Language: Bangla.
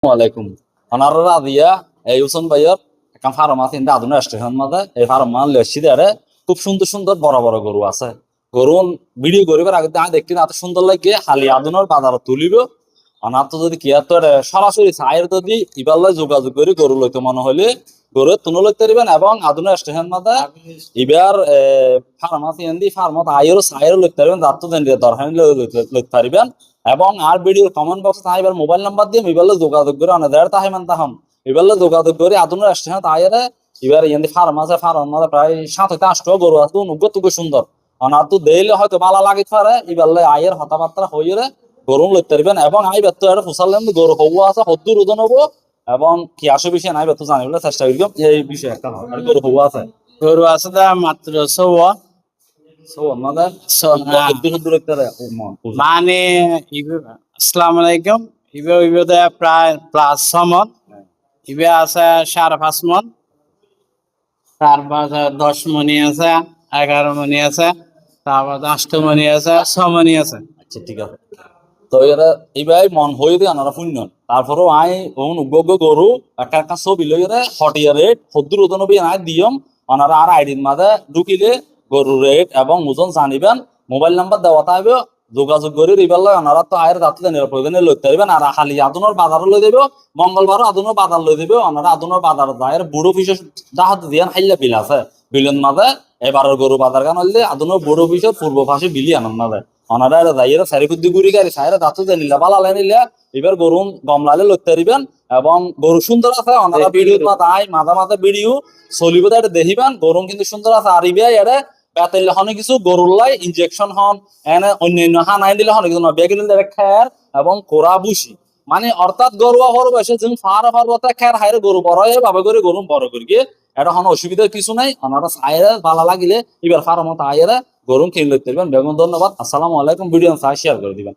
ওয়ালাইকুম অনাররা দিয়া এই হুসেন ভাইয়ের একটা ফার্ম আছে কিন্তু আধুনিক স্টেশন মাঝে এই ফার্ম মান লেসি দেয়ারে খুব সুন্দর সুন্দর বড় বড় গরু আছে গরু ভিডিও করিবার আগে আমি দেখতে না এত সুন্দর লাগে হালি আধুনিক বাজার তুলিব অনার তো যদি কি তো সরাসরি চায়ের যদি ইবাল্লাই যোগাযোগ করি গরু লইতে মনে হলে গরু তুনো লইতে পারবেন এবং আধুনিক স্টেশন মাঝে এবার ফার্ম আছে এন্দি ফার্মত আয়েরও চায়েরও লইতে পারবেন যার তো দরকার লইতে পারবেন এবং আর ভিডিওর কমেন্ট বক্সে তাই এবার মোবাইল নাম্বার দিয়ে মোবাইলে যোগাযোগ করে অনেক দেড় তাই মান তাহন এবারে যোগাযোগ করে আধুনিক স্টেশন তাইরে এবার এন্দি ফার্ম আছে ফার্ম মাঝে প্রায় 7-8টা গরু আছে অনুগত সুন্দর অনার তো দেইলে হয়তো ভালো লাগে পারে এবারে আয়ের হতাবার্তা হইরে গরু লইতে পারবেন এবং আই বেত এটা ফুসালেন গরু হওয়া আছে হদ্দুর ওজন হবো এবং কি আসে বিষয় নাই বেত জানিবলে চেষ্টা করি এই বিষয় একটা আর গরু হওয়া আছে গরু আছে দা মাত্র সো আমাদের হদ্দুর হদ্দুর একটা মানে আসসালামু আলাইকুম ইবে প্রায় প্লাস 6 মন ইবে আছে 5.5 মন তারপর 10 মনি আছে 11 মনি আছে তারপর 8 মনি আছে 6 মনি আছে। আচ্ছা ঠিক আছে তো এরা এইবার মন হয়ে দিয়ে আনারা শূন্য তারপরেও আই ওন উগ্র গরু একটা একটা ছবি লই হটিয়া রেট হদ্দুর ওজন বি আই দিয়ম আনারা আর আইডির মাঝে ঢুকিলে গরুর রেট এবং ওজন জানিবেন মোবাইল নাম্বার দেওয়া থাকবে যোগাযোগ করে এবার লয় আনারা তো আয়ের যাত্রা প্রয়োজনে লইতে পারবেন আর খালি আদুনের বাজারও লই দেবে মঙ্গলবারও আদুনের বাজার লই দেবে আনারা আদুনের বাজার যায় বুড়ো পিসের জাহাজ দিয়ান হাইলা বিল আছে বিলের মাঝে এবারের গরু বাজার গান হইলে আদুনের বুড়ো পিসের পূর্ব পাশে বিলি আনন্দ মাঝে অনারা যাইয়ের সারি কুদ্দি গুড়ি গাড়ি সাইরা দাঁতু যে নিলা বালা নিলে এবার গরু গমলালে লইতে পারিবেন এবং গরু সুন্দর আছে অনারা ভিডিও তাই মাঝে মাঝে ভিডিও চলিব এটা দেখিবেন গরু কিন্তু সুন্দর আছে আর ইবে এরে বেতাইলে হনে কিছু গরুর লাই ইনজেকশন হন এনে অন্যান্য হানাই দিলে হনে কিছু বেগিন দেবে খের এবং কোরা বুসি মানে অর্থাৎ গরু হর বয়সে যেন ফার খের হাইরে গরু বড় হয়ে ভাবে করে গরু বড় করি গিয়ে এটা হন অসুবিধার কিছু নাই ওনারা সাইরে ভালো লাগিলে এবার ফার্মত আইরে গরু কিনে লইতে পারবেন বেগুন ধন্যবাদ আসসালামু আলাইকুম ভিডিও শেয়ার করে দিবেন।